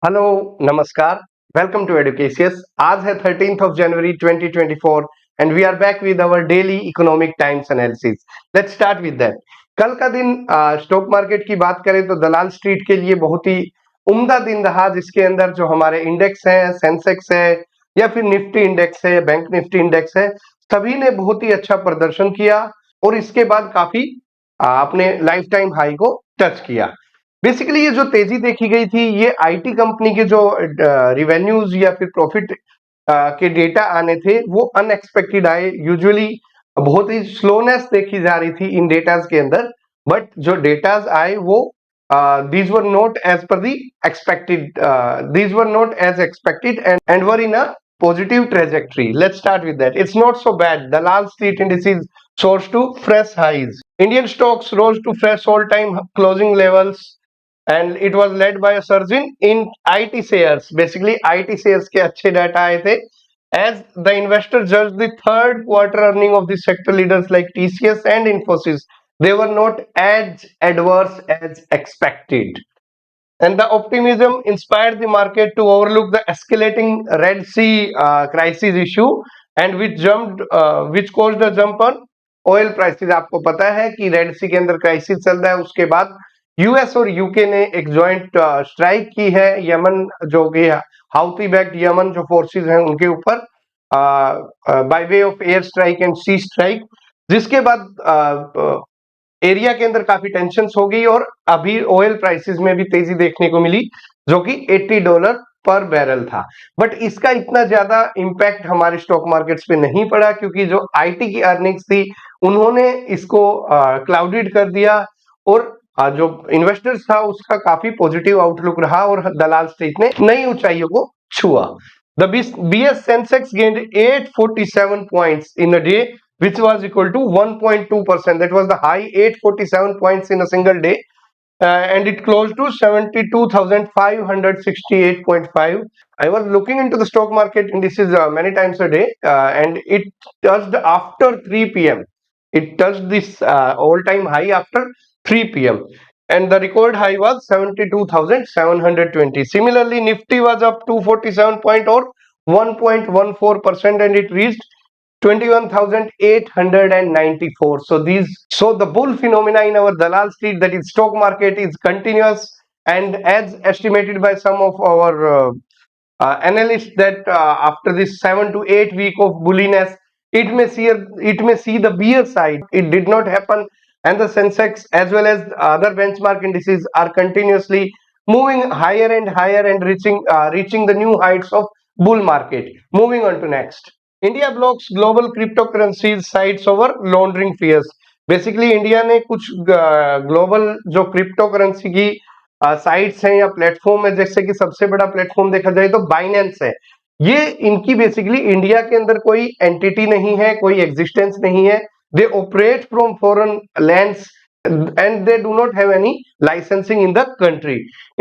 Hello, नमस्कार। Welcome to एडुकेशियस। आज है 13 जनवरी 2024 and we are back with our daily Economic Times analysis. Let's start with that. कल का दिन स्टॉक मार्केट की बात करें तो दलाल स्ट्रीट के लिए बहुत ही उम्दा दिन रहा, जिसके अंदर जो हमारे इंडेक्स हैं, सेंसेक्स है या फिर निफ्टी इंडेक्स है, बैंक निफ्टी इंडेक्स है, सभी ने बहुत ही अच्छा प्रदर्शन किया और इसके बाद काफी अपने लाइफ टाइम हाई को टच किया। बेसिकली ये जो तेजी देखी गई थी, ये आईटी कंपनी के जो रिवेन्यूज या फिर प्रॉफिट के डेटा आने थे, वो अनएक्सपेक्टेड आए। यूजुअली बहुत ही स्लोनेस देखी जा रही थी इन डेटाज के अंदर, बट जो डेटाज आए वो these were not as per the expected, these were not as expected and were in a positive trajectory. Let's start with that. It's not so bad. Dalal Street indices soars to fresh highs. Indian stocks rose to fresh all-time closing levels, and it was led by a surge in IT shares. Basically, IT shares के अच्छे data आए थे. As the investor judged the third quarter earning of the sector leaders like TCS and Infosys, they were not as adverse as expected. And the optimism inspired the market to overlook the escalating Red Sea crisis issue, and which caused a jump on oil prices. आपको पता है कि red सी के अंदर crisis चल रहा है, उसके बाद यूएस और यूके ने एक जॉइंट स्ट्राइक की है यमन, जो कि हाउती बैक्ड यमन जो फोर्सेस हैं उनके ऊपर, by way of air strike and sea strike, जिसके बाद एरिया के अंदर काफी टेंशन हो गई और अभी ऑयल प्राइसेस में भी तेजी देखने को मिली, जो कि $80 पर बैरल था। बट इसका इतना ज्यादा इंपैक्ट हमारे स्टॉक मार्केट्स पे नहीं पड़ा, क्योंकि जो आईटी की अर्निंग्स थी उन्होंने इसको क्लाउडेड कर दिया, और जो इन्वेस्टर्स था उसका काफी पॉजिटिव आउटलुक रहा और दलाल स्ट्रीट ने नई ऊंचाइयों को छुआ। The BS Sensex gained 847 points in a day, which was equal to 1.2%. That was the high, 847 points in a single day, and it closed to 72,568.5. I was looking into the stock market indices many times a day, and it touched after 3 p.m. It touched this all-time high after 3 p.m. and the record high was 72,720. Similarly, Nifty was up 247 point or 1.14%, and it reached 21,894. So the bull phenomena in our Dalal Street, that is stock market, is continuous, and as estimated by some of our analysts, that after this 7 to 8 week of bullishness, it may see the bear side. It did not happen, and the Sensex as well as other benchmark indices are continuously moving higher and higher and reaching the new heights of bull market. Moving on to next. India blocks global cryptocurrencies sites over laundering fears. Basically India ने कुछ global जो crypto currency की sites हैं या platform है, जैसे कि सबसे बड़ा प्लेटफॉर्म देखा जाए तो बाइनेंस है। ये इनकी बेसिकली इंडिया के अंदर कोई एंटिटी नहीं है, कोई एग्जिस्टेंस नहीं है। They operate from foreign lands and they do not have any licensing in the country.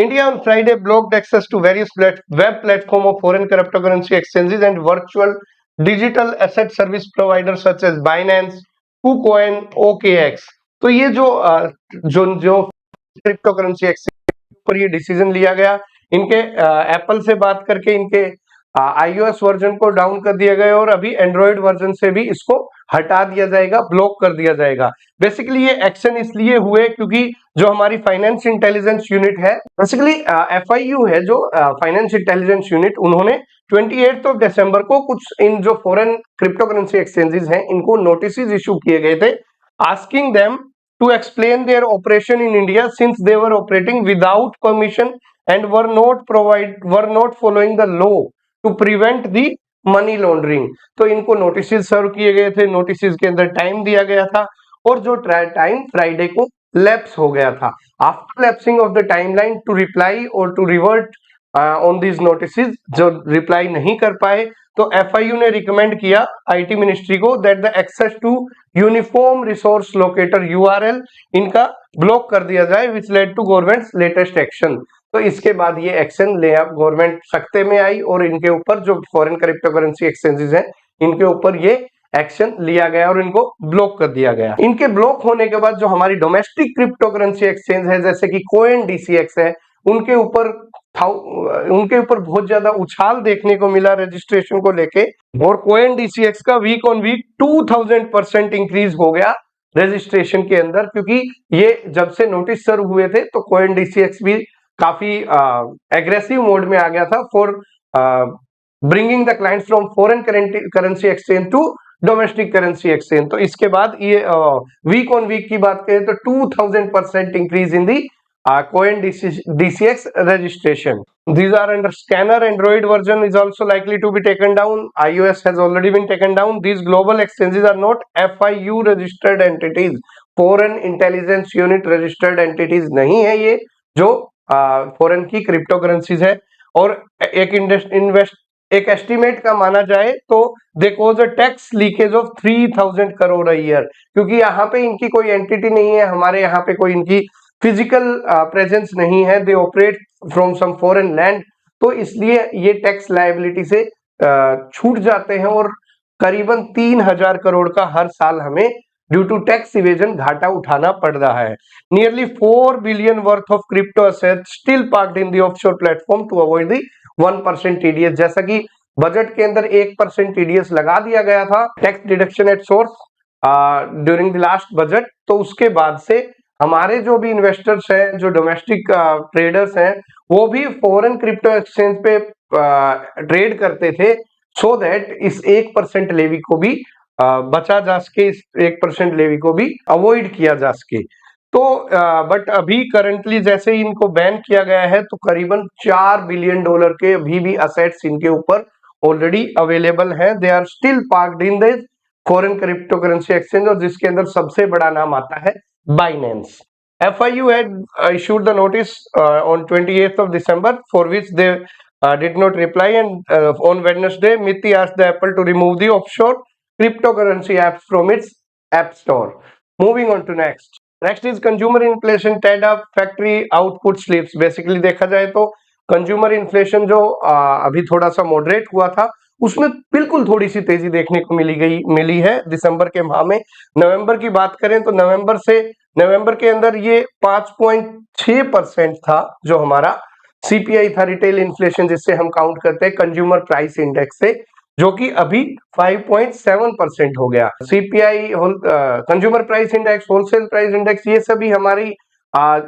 India on Friday blocked access to various web platform of foreign cryptocurrency exchanges and virtual digital asset service providers such as Binance, KuCoin, OKX. तो ये जो crypto currency exchange पर ये decision लिया गया, इनके Apple से बात करके इनके iOS वर्जन को डाउन कर दिया गया और अभी एंड्रॉइड वर्जन से भी इसको हटा दिया जाएगा, ब्लॉक कर दिया जाएगा। बेसिकली ये एक्शन इसलिए हुए क्योंकि जो हमारी फाइनेंस इंटेलिजेंस यूनिट है, बेसिकली FIU है जो फाइनेंस इंटेलिजेंस यूनिट, उन्होंने 28 दिसंबर को कुछ इन जो फॉरेन क्रिप्टो करेंसी एक्सचेंजेस हैं इनको नोटिस इशू किए गए थे, asking them to explain their operation in India since they were operating without permission and were not following the law to prevent the money laundering. तो इनको notice serve किए गए थे, नोटिस के अंदर टाइम दिया गया था और जो टाइम फ्राइडे को लैप्स हो गया था। After lapsing of the timeline to reply और to revert on these notice, जो रिप्लाई नहीं कर पाए, तो FIU ने रिकमेंड किया IT मिनिस्ट्री को that the access to uniform resource locator URL इनका ब्लॉक कर दिया जाए, which led to government's latest action. तो इसके बाद ये एक्शन ले अब गवर्नमेंट सख्ते में आई और इनके ऊपर जो फॉरेन क्रिप्टो करेंसी एक्सचेंजेस हैं इनके ऊपर ये एक्शन लिया गया और इनको ब्लॉक कर दिया गया। इनके ब्लॉक होने के बाद जो हमारी डोमेस्टिक क्रिप्टो करेंसी एक्सचेंज है जैसे कि CoinDCX है, उनके ऊपर उनके ऊपर बहुत ज्यादा उछाल देखने को मिला रजिस्ट्रेशन को लेके, और कोएन डीसीएक्स का वीक ऑन वीक 2000% इंक्रीज हो गया रजिस्ट्रेशन के अंदर, क्योंकि ये जब से नोटिस सर्व हुए थे तो कोएन डीसीएक्स भी काफी एग्रेसिव मोड में आ गया था for bringing the clients from foreign currency exchange to domestic currency exchange. तो इसके बाद ये वीक ऑन वीक की बात करें तो 2000% increase in the Coin DCX registration. These are under scanner. Android version is also likely to be taken down. iOS has already been taken down. These global exchanges are not FIU registered entities. Foreign Intelligence Unit registered entities नहीं है ये, जो foreign की crypto currencies है। और एक estimate का माना जाए तो they cause a tax leakage of 3000 crore a year, क्योंकि यहाँ पे इनकी कोई एंटिटी नहीं है, हमारे यहाँ पे कोई इनकी फिजिकल प्रेजेंस नहीं है, they operate from some foreign land, तो इसलिए ये टैक्स लायबिलिटी से छूट जाते हैं और करीबन 3000 करोड़ का हर साल हमें ड्यू टू टैक्स इवेजन घाटा उठाना पड़ रहा है। Nearly 4 billion worth of crypto assets still parked in the offshore platform to avoid the 1% TDS. जैसा कि बजट के अंदर 1% टीडीएस लगा दिया गया था tax deduction at source during the last budget, तो उसके बाद से हमारे जो भी इन्वेस्टर्स हैं, जो डोमेस्टिक ट्रेडर्स हैं, वो भी फॉरेन क्रिप्टो एक्सचेंज पे ट्रेड करते थे, सो दैट इस 1% लेवी को भी बचा जा सके, इस 1% लेवी को भी अवॉइड किया जा सके। तो बट अभी करंटली जैसे ही इनको बैन किया गया है तो करीबन $4 बिलियन के अभी भी असेट्स इनके ऊपर ऑलरेडी अवेलेबल हैं। They are still parked in the foreign crypto currency exchange, और जिसके अंदर सबसे बड़ा नाम आता है Binance. FIU had issued the notice on 28th of December, for which they did not reply, and on Wednesday, MITI asked the Apple to remove the offshore cryptocurrency apps from its app store. Moving on to next. Next is consumer inflation tied up factory output slips. Basically देखा जाए तो consumer inflation जो अभी थोड़ा सा moderate हुआ था, उसमें बिल्कुल थोड़ी सी तेजी देखने को मिली है दिसंबर के माह में। नवंबर की बात करें तो नवंबर के अंदर ये 5.6% था जो हमारा सीपीआई था, रिटेल इन्फ्लेशन जिससे हम काउंट करते हैं कंज्यूमर प्राइस इंडेक्स से, जो कि अभी 5.7% हो गया। CPI consumer price index, wholesale price index, ये सभी हमारी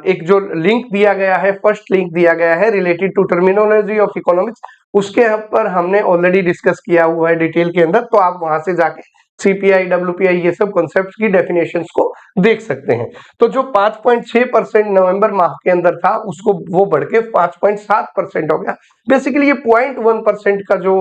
एक जो लिंक दिया गया है, फर्स्ट लिंक दिया गया है related to terminology of economics, उसके पर हमने ऑलरेडी डिस्कस किया हुआ है डिटेल के अंदर, तो आप वहां से जाके सीपीआई, डब्ल्यूपीआई, ये सब कॉन्सेप्ट्स की डेफिनेशंस को देख सकते हैं। तो जो 5.6% नवंबर माह के अंदर था, उसको वो बढ़ के 5.7% हो गया। बेसिकली ये 0.1% का जो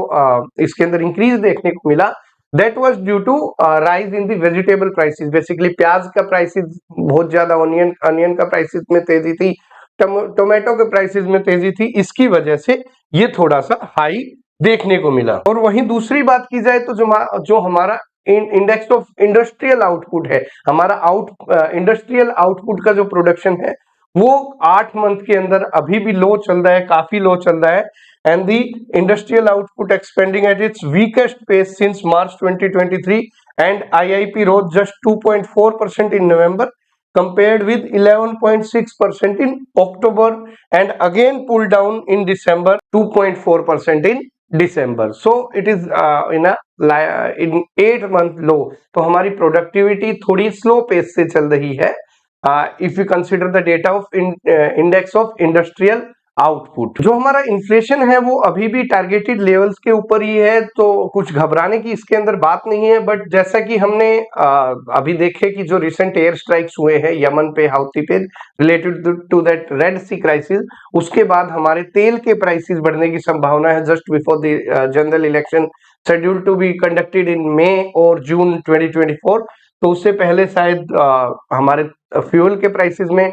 इसके अंदर इंक्रीज देखने को मिला, that was due to rise in the vegetable prices. Basically प्याज का प्राइसेस बहुत ज्यादा, अनियन का प्राइसेस में तेजी थी, टोमेटो के प्राइसेस में तेजी थी, इसकी वजह से ये थोड़ा सा हाई देखने को मिला। और वहीं दूसरी बात की जाए तो जो हमारा इंडेक्स ऑफ इंडस्ट्रियल आउटपुट है, हमारा इंडस्ट्रियल आउटपुट का जो प्रोडक्शन है वो 8 मंथ के अंदर अभी भी लो चल रहा है, काफी लो चल रहा है, and the industrial output expanding at its weakest pace since March 2023, and IIP rose just 2.4% in November compared with 11.6% in October, and again pulled down in December, 2.4% in December. So it is in 8-month low. तो हमारी productivity थोड़ी slow pace से चल रही है if you consider the data of index of industrial output. जो हमारा inflation है वो अभी भी टारगेटेड लेवल्स के ऊपर ही है, तो कुछ घबराने की इसके अंदर बात नहीं है। बट जैसा कि हमने अभी देखे कि जो रिसेंट एयर स्ट्राइक्स हुए हैं यमन पे, हाउती पे, related to that Red Sea crisis, उसके बाद हमारे तेल के प्राइसेस बढ़ने की संभावना है just before the general election scheduled to be conducted in May और जून 2024। तो उससे पहले शायद हमारे फ्यूल के प्राइसेस में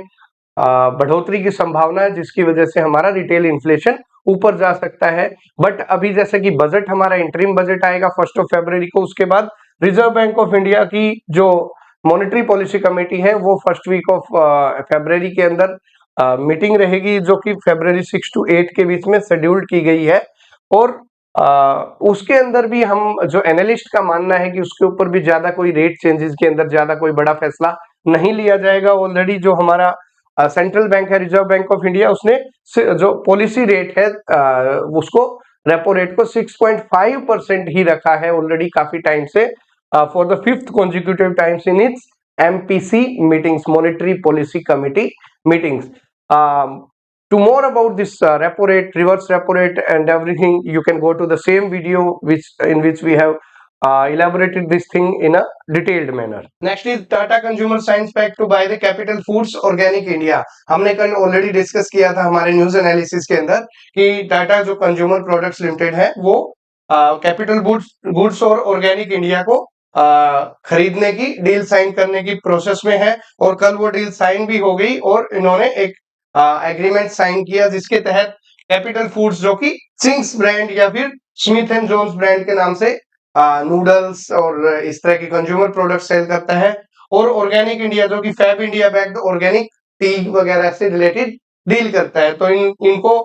बढ़ोतरी की संभावना है, जिसकी वजह से हमारा रिटेल इन्फ्लेशन ऊपर जा सकता है। बट अभी जैसे कि बजट, हमारा इंटरिम बजट आएगा 1 फरवरी को, उसके बाद रिजर्व बैंक ऑफ इंडिया की जो मॉनेटरी पॉलिसी कमेटी है वो 1 वीक ऑफ फरवरी के अंदर मीटिंग रहेगी, जो कि फरवरी 6 to 8 के बीच में शेड्यूल्ड की गई है। और उसके अंदर भी हम, जो एनालिस्ट का मानना है कि उसके ऊपर भी ज्यादा कोई रेट चेंजेस के अंदर ज्यादा कोई बड़ा फैसला नहीं लिया जाएगा। ऑलरेडी जो हमारा सेंट्रल बैंक है, रिजर्व बैंक ऑफ इंडिया, उसने जो पॉलिसी रेट है उसको रेपो रेट को 6.5% ही रखा है ऑलरेडी काफी टाइम से, for the fifth consecutive times in its MPC meetings, monetary policy committee meetings. To more about this repo rate, reverse repo rate, and everything, you can go to the same video in which we have elaborated this thing in a detailed manner. Next is Tata Consumer Science Pack to buy the Capital Foods Organic India. हमने कल already discuss किया था हमारे news analysis के अंदर कि टाटा जो consumer Products limited है वो कैपिटल गुड्स और ऑर्गेनिक इंडिया को खरीदने की डील साइन करने की प्रोसेस में है, और कल वो डील साइन भी हो गई और इन्होंने एक एग्रीमेंट साइन किया जिसके तहत कैपिटल फूड्स जो कि चिंग्स ब्रांड या फिर स्मिथ एंड जोन्स ब्रांड के नाम से नूडल्स और इस तरह के कंज्यूमर प्रोडक्ट सेल करता है, और ऑर्गेनिक इंडिया जो कि Fab India backed organic tea वगैरह से रिलेटेड डील करता है। तो इनको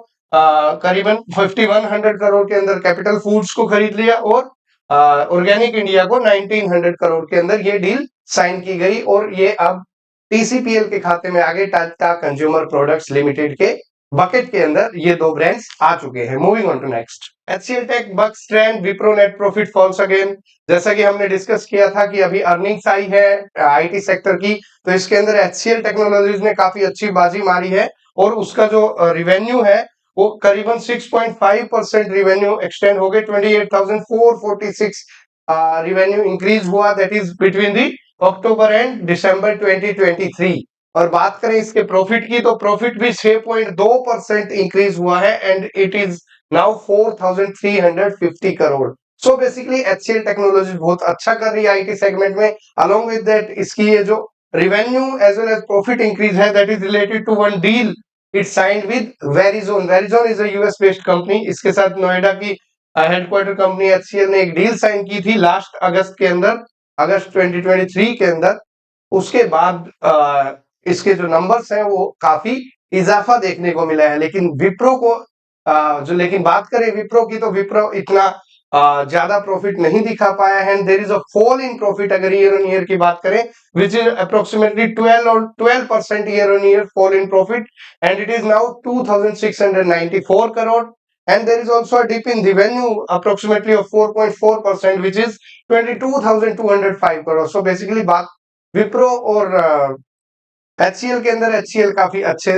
करीबन 5100 करोड़ के अंदर कैपिटल फूड्स को खरीद लिया और ऑर्गेनिक इंडिया को 1900 करोड़ के अंदर ये डील साइन की गई, और ये अब TCPL के खाते में आगे टाटा कंज्यूमर प्रोडक्ट्स लिमिटेड के बकेट के अंदर ये दो ब्रांड्स आ चुके हैं। Moving on to next, HCL tech bucks trend, Wipro net profit falls again. जैसा कि हमने डिस्कस किया था कि अभी अर्निंग्स आई है IT सेक्टर की, तो इसके अंदर HCL टेक्नोलॉजीज ने काफी अच्छी बाजी मारी है, और उसका जो रिवेन्यू है वो करीबन 6.5% रिवेन्यू एक्सटेंड हो गए, 28,446 रिवेन्यू इंक्रीज हुआ, that is between the October and December 2023। और बात करें इसके प्रॉफिट की, तो प्रॉफिट भी 6.2% इंक्रीज हुआ है, and it is now 4,350 crore. So basically HCL technology बहुत अच्छा कर रही है IT सेगमेंट में। अलोंग विद दैट इसकी ये जो revenue as well as profit increase है, that is related to one deal it signed with Verizon. Verizon is a US based company, इसके साथ नोएडा की हेडक्वार्टर कंपनी HCL ने एक डील साइन की थी लास्ट अगस्त के अंदर, अगस्त 2023 के अंदर। उसके बाद इसके जो नंबर्स हैं वो काफी इजाफा देखने को मिला है, लेकिन विप्रो को लेकिन बात करें विप्रो की, तो विप्रो इतना ज्यादा प्रॉफिट नहीं दिखा पाया है, and there is a fall in profit अगर ईयर ऑन ईयर की बात करें, which is approximately 12% year on year fall in profit, and it is now 2,694 crore, and there is also a dip in revenue approximately of 4.4%, which is 22,205 crore. So basically बात विप्रो और HCL के अंदर HCL काफी अच्छे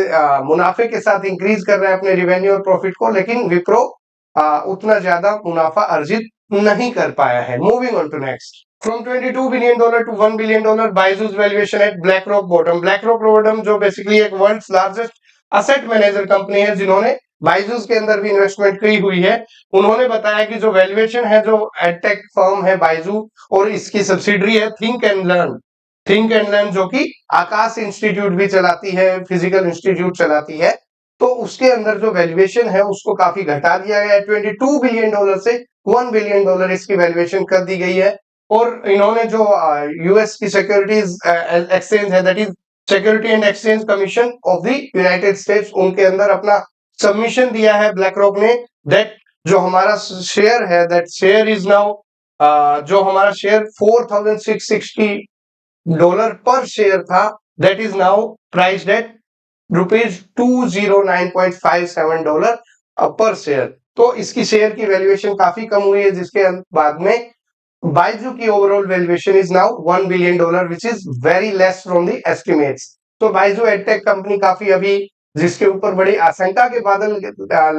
मुनाफे के साथ इंक्रीज कर रहा है अपने रिवेन्यू और प्रॉफिट को, लेकिन विप्रो उतना ज्यादा मुनाफा अर्जित नहीं कर पाया है। Moving on to next, from $22 billion to $1 billion, Byju's valuation at BlackRock bottom. BlackRock bottom जो बेसिकली एक world's largest asset manager company है, जिन्होंने बाइजूस के अंदर भी इन्वेस्टमेंट की हुई है, उन्होंने बताया कि जो वैल्यूएशन है, जो एडटेक फर्म है बाइजू और इसकी सब्सिडरी है थिंक एंड लर्न जो कि आकाश इंस्टीट्यूट भी चलाती है, फिजिकल इंस्टीट्यूट चलाती है, तो उसके अंदर जो वैल्यूएशन है उसको काफी घटा दिया गया है। $22 बिलियन से $1 बिलियन इसकी वैल्यूएशन कर दी गई है, और इन्होंने जो US की सिक्योरिटीज एक्सचेंज है, that is security and exchange commission of the United states, उनके अंदर अपना सबमिशन दिया है ब्लैकरॉक ने, दैट जो हमारा शेयर है, दैट शेयर इज नाउ जो हमारा शेयर $4,660 पर शेयर था, that is now priced eight $209.57 पर शेयर। तो इसकी शेयर की वैल्यूएशन काफी कम हुई है, जिसके बाद में बाइजू की overall valuation is now $1 billion, which is very less from the estimates. तो बाइजू एडटेक कंपनी काफी अभी जिसके ऊपर बड़ी आशंका के बादल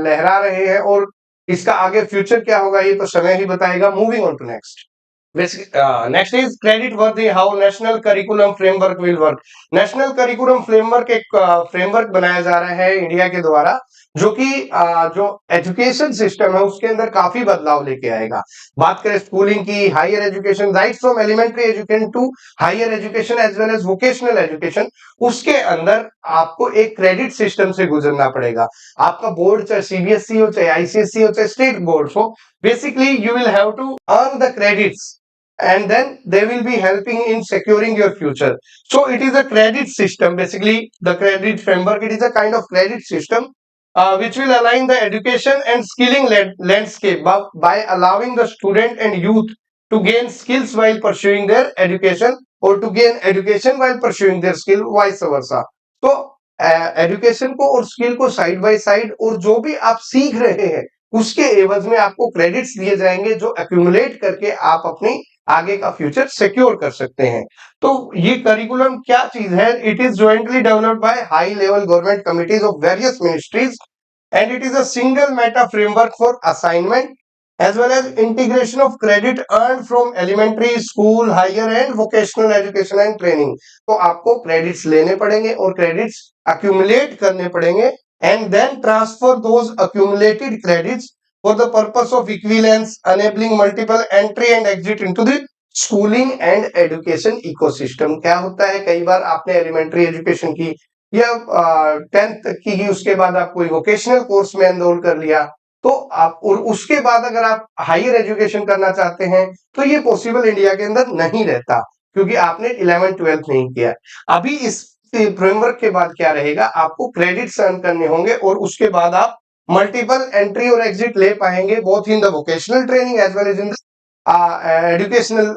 लहरा रहे हैं, और इसका आगे फ्यूचर क्या होगा ये तो समय ही बताएगा। Moving on to next, next is credit worthy how national curriculum framework will work. National curriculum framework एक फ्रेमवर्क बनाया जा रहा है इंडिया के द्वारा, जो कि जो एजुकेशन सिस्टम है उसके अंदर काफी बदलाव लेके आएगा। बात करें स्कूलिंग की, higher education, right from elementary education to higher education as well as vocational education, उसके अंदर आपको एक क्रेडिट सिस्टम से गुजरना पड़ेगा। आपका बोर्ड चाहे CBSE हो, चाहे ICSE हो, चाहे स्टेट बोर्ड हो, basically you will have to earn the credits and then they will be helping in securing your future. So it is a credit system, basically the credit framework, it is a kind of credit system which will align the education and skilling landscape by allowing the student and youth to gain skills while pursuing their education, or to gain education while pursuing their skill, vice versa. So education को और skill को side by side, और जो भी आप सीख रहे हैं उसके एवज में आपको क्रेडिट्स दिए जाएंगे जो एक्यूमुलेट करके आप अपने आगे का फ्यूचर सिक्योर कर सकते हैं। तो ये करिकुलम क्या चीज है? It is jointly developed by high level government committees of various ministries, and it is a single meta framework for assignment as well as integration of credit earned from elementary school, higher and vocational education and training। तो आपको credits लेने पड़ेंगे और credits accumulate करने पड़ेंगे and then transfer those accumulated credits for the purpose of equivalence, enabling multiple entry and exit into the schooling and education ecosystem। क्या होता है, कई बार आपने एलिमेंट्री एजुकेशन की या 10th तक की, उसके बाद आप कोई वोकेशनल कोर्स में एनरोल कर लिया, तो आप और उसके बाद अगर आप हायर एजुकेशन करना चाहते हैं तो ये पॉसिबल इंडिया के अंदर नहीं रहता, क्योंकि आपने 11th 12th नहीं किया। अभी इस फ्रेमवर्क के बाद क्या रहेगा, आपको क्रेडिट्स अर्न करने होंगे और उसके बाद आप मल्टीपल एंट्री और एग्जिट ले पाएंगे, both in the vocational training as well as in educational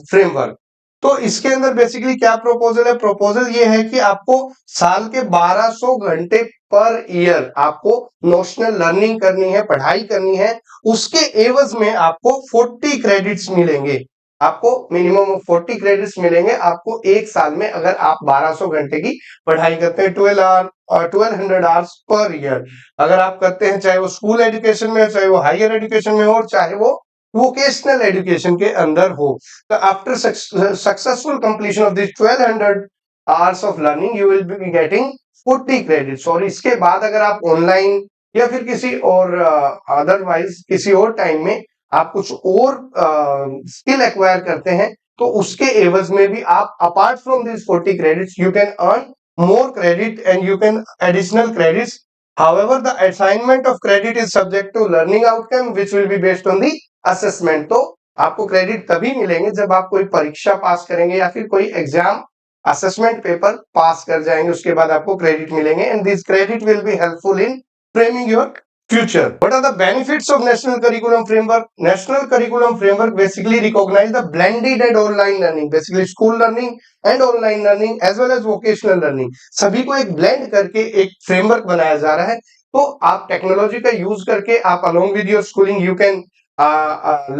framework. तो इसके अंदर बेसिकली क्या प्रपोजल है? प्रपोजल ये है कि आपको साल के 1200 घंटे पर ईयर आपको नोशनल लर्निंग करनी है, पढ़ाई करनी है, उसके एवज में आपको 40 क्रेडिट्स मिलेंगे। आपको मिनिमम ऑफ 40 क्रेडिट्स मिलेंगे आपको एक साल में, अगर आप 1200 घंटे की पढ़ाई करते हैं, 1200 आवर्स पर ईयर अगर आप करते हैं, चाहे वो स्कूल एजुकेशन में, चाहे वो हायर एजुकेशन में हो, और चाहे वो वोकेशनल एजुकेशन के अंदर हो। तो after successful completion of this 1200 hours of learning you will be getting 40 credits. और इसके बाद अगर आप ऑनलाइन या फिर किसी और अदरवाइज किसी और टाइम में आप कुछ और स्किल एक्वायर करते हैं, तो उसके एवज में भी आप apart from this 40 credits you can earn more credit and you can additional credits। However, the assignment of credit is subject to learning outcome which will be based on the assessment। तो आपको credit तभी मिलेंगे जब आप कोई परीक्षा पास करेंगे या फिर कोई एग्जाम असेसमेंट पेपर पास कर जाएंगे, उसके बाद आपको क्रेडिट मिलेंगे। And this credit will be helpful in framing your future। What are the benefits of national curriculum framework? National curriculum framework basically recognize the blended and online learning, basically school learning and online learning as well as vocational learning, सभी को एक blend करके एक framework बनाया जा रहा है। तो आप टेक्नोलॉजी का यूज करके आप along with your schooling you can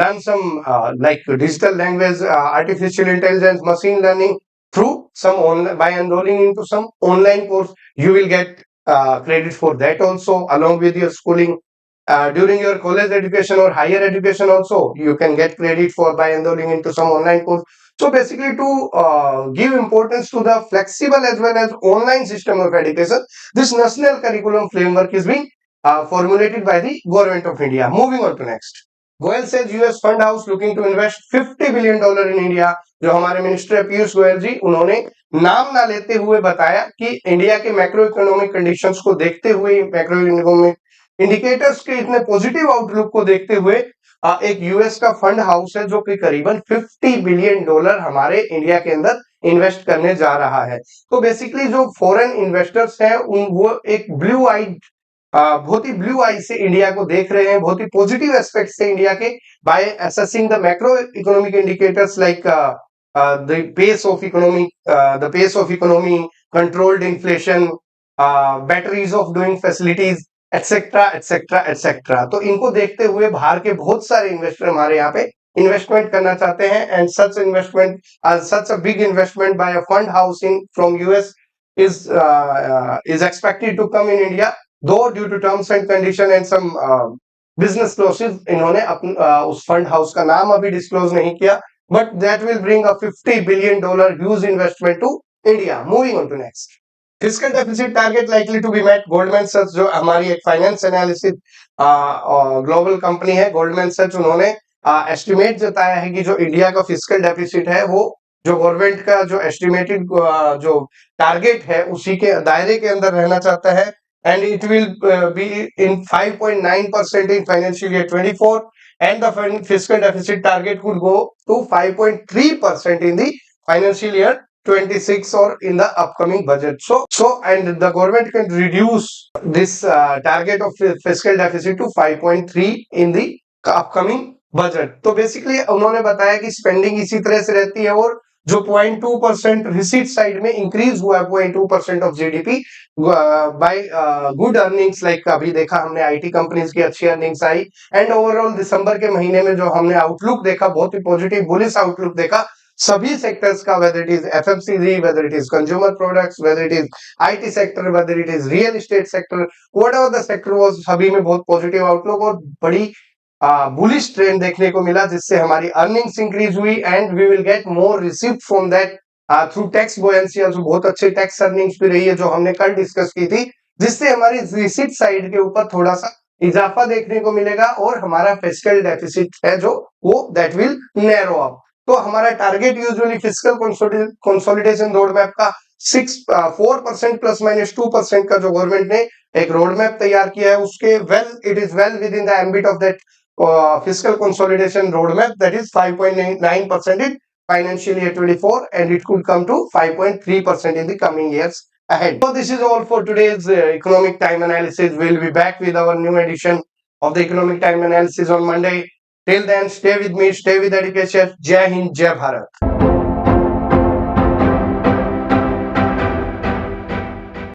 learn some like digital language, artificial intelligence, machine learning through some online, by enrolling into some online course you will get credit for that also along with your schooling। During your college education or higher education also you can get credit for by enrolling into some online course। So basically to give importance to the flexible as well as online system of education, this national curriculum framework is being formulated by the government of India। Moving on to next, Goyal says US fund house looking to invest $50 billion in India। जो हमारे minister Piyush Goyal जी, उन्होंने नाम ना लेते हुए बताया कि India के मैक्रो इकोनॉमिक कंडीशंस को देखते हुए, मैक्रो इकोनॉमिक इंडिकेटर्स के इतने पॉजिटिव आउटलुक को देखते हुए एक यूएस का फंड हाउस है जो कि करीबन $50 बिलियन हमारे इंडिया के अंदर इन्वेस्ट करने जा रहा है। तो बेसिकली जो फॉरेन इन्वेस्टर्स हैं वो एक ब्लू आई, बहुत ही ब्लू आई से इंडिया को देख रहे हैं, बहुत ही पॉजिटिव एस्पेक्ट से इंडिया के, by assessing the macro economic indicators like the pace of economy, controlled inflation, better ease of doing facilities, etc etc etc। तो इनको देखते हुए बाहर के बहुत सारे इन्वेस्टर हमारे यहाँ पे इन्वेस्टमेंट करना चाहते हैं। And such investment, such a big investment by a fund house in from US is expected to come in India, though due to terms and condition and some business clauses इन्होंने उस fund house का नाम अभी disclose नहीं किया, but that will bring a $50 billion huge investment to India। Moving on to next, fiscal deficit target likely to be met। Goldman सैक्स जो हमारी एक फाइनेंस एनालिसिस ग्लोबल कंपनी है, गोल्डमैन सैक्स, उन्होंने एस्टिमेट जताया है कि जो इंडिया का फिस्कल डेफिसिट है वो जो गवर्नमेंट का जो एस्टिमेटेड जो टारगेट है उसी के दायरे के अंदर रहना चाहता है। And it will be in 5.9% in financial year 24 and the fiscal deficit target could go to 5.3% in the financial year 26 or in the upcoming budget। So and the government can reduce this target of fiscal deficit to 5.3 in the upcoming budget। तो basically उन्होंने बताया कि spending इसी तरह से रहती है और जो 0.2% रिसीट साइड में इंक्रीज हुआ है, 0.2% of GDP bye good earnings. Like अभी देखा हमने आईटी कंपनीज की अच्छी अर्निंग्स आई, एंड ओवरऑल दिसंबर के महीने में जो हमने आउटलुक देखा, बहुत ही पॉजिटिव बुलिश आउटलुक देखा सभी सेक्टर्स का, whether it is FMCG, whether it is consumer products, whether it is IT sector, whether it is real estate sector, whatever the sector was, सभी में बहुत पॉजिटिव आउटलुक और बड़ी बुलिश ट्रेंड देखने को मिला, जिससे हमारी अर्निंग्स इंक्रीज हुई and we will get more receipt from that through tax buoyancy. Also बहुत अच्छी टैक्स अर्निंग्स भी रही है जो हमने कल डिस्कस की थी, जिससे हमारी रिसीट साइड के ऊपर थोड़ा सा इजाफा देखने को मिलेगा और हमारा फिस्कल डेफिसिट है जो वो दैट विल नैरो अप। तो हमारा target usually fiscal consolidation road map का 4% प्लस माइनस 2% का जो गवर्नमेंट ने एक रोड मैप तैयार किया है, उसके it is well with in the ambit of that fiscal consolidation roadmap, that is 5.9% in financial year 24, and it could come to 5.3% in the coming years ahead. So this is all for today's economic time analysis. We'll be back with our new edition of the economic time analysis on Monday. Till then, stay with me, stay with education. Jai Hind, Jai Bharat.